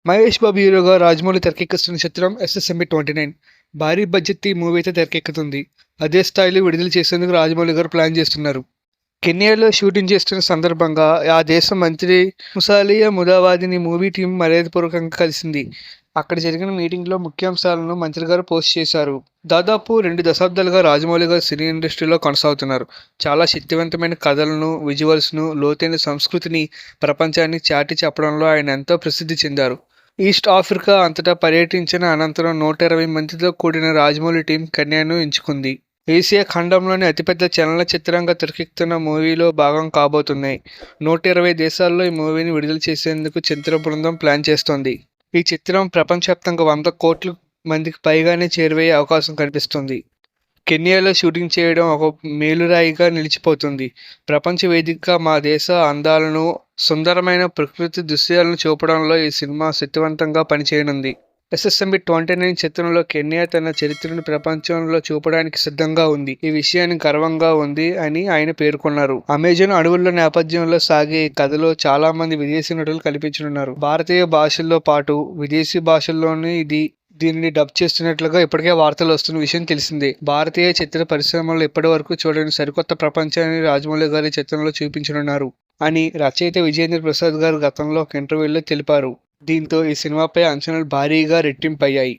మహేష్ బాబు హీరోగా రాజమౌళి తెరకెక్కిస్తున్న చిత్రం ఎస్ఎస్ఎంబి 29. భారీ బడ్జెట్ ఈ మూవీ అయితే తెరకెక్కుతుంది. అదే స్థాయిలో విడుదల చేసేందుకు రాజమౌళి గారు ప్లాన్ చేస్తున్నారు. కెన్యాలో షూటింగ్ చేస్తున్న సందర్భంగా ఆ దేశ మంత్రి ముసాలియా ముదావాదిని మూవీ టీం మర్యాదపూర్వకంగా కలిసింది. అక్కడ జరిగిన మీటింగ్లో ముఖ్యాంశాలను మంత్రి గారు పోస్ట్ చేశారు. దాదాపు 2 దశాబ్దాలుగా రాజమౌళి గారు సినీ ఇండస్ట్రీలో కొనసాగుతున్నారు. చాలా శక్తివంతమైన కథలను, విజువల్స్ను, లోతైన సంస్కృతిని ప్రపంచానికి చాటి చెప్పడంలో ఆయన ఎంతో ప్రసిద్ధి చెందారు. ఈస్ట్ ఆఫ్రికా అంతటా పర్యటించిన అనంతరం 120 మందితో కూడిన రాజమౌళి టీం కెన్యాను ఎంచుకుంది. ఏసియా ఖండంలోని అతిపెద్ద చలనచిత్రంగా తెరకెక్కుతున్న మూవీలో భాగం కాబోతున్నాయి. 120 దేశాల్లో ఈ మూవీని విడుదల చేసేందుకు చిత్ర బృందం ప్లాన్ చేస్తోంది. ఈ చిత్రం ప్రపంచవ్యాప్తంగా 100 కోట్ల మందికి పైగానే చేరువయ్యే అవకాశం కనిపిస్తుంది. కెన్యాలో షూటింగ్ చేయడం ఒక మేలురాయిగా నిలిచిపోతుంది. ప్రపంచ వేదికగా మా దేశ అందాలను, సుందరమైన ప్రకృతి దృశ్యాలను చూపడంలో ఈ సినిమా శక్తివంతంగా పనిచేయనుంది. ఎస్ఎస్ఎంబి 29 చిత్రంలో కెన్యా తన చరిత్రను ప్రపంచంలో చూపడానికి సిద్ధంగా ఉంది. ఈ విషయానికి గర్వంగా ఉంది అని ఆయన పేర్కొన్నారు. అమెజాన్ అడవుల నేపథ్యంలో సాగే ఈ కథలో చాలా మంది విదేశీ నటులు కనిపించనున్నారు. భారతీయ భాషల్లో పాటు విదేశీ భాషల్లోనూ దీనిని డబ్ చేస్తున్నట్లుగా ఇప్పటికే వార్తలు వస్తున్న విషయం తెలిసిందే. భారతీయ చిత్ర పరిశ్రమలో ఇప్పటి వరకు చూడని సరికొత్త ప్రపంచాన్ని రాజమౌళి గారి చిత్రంలో చూపించనున్నారు అని రచయిత విజయేంద్ర ప్రసాద్ గారు గతంలో ఒక ఇంటర్వ్యూలో తెలిపారు. దీంతో ఈ సినిమాపై అంచనాలు భారీగా రెట్టింపయ్యాయి.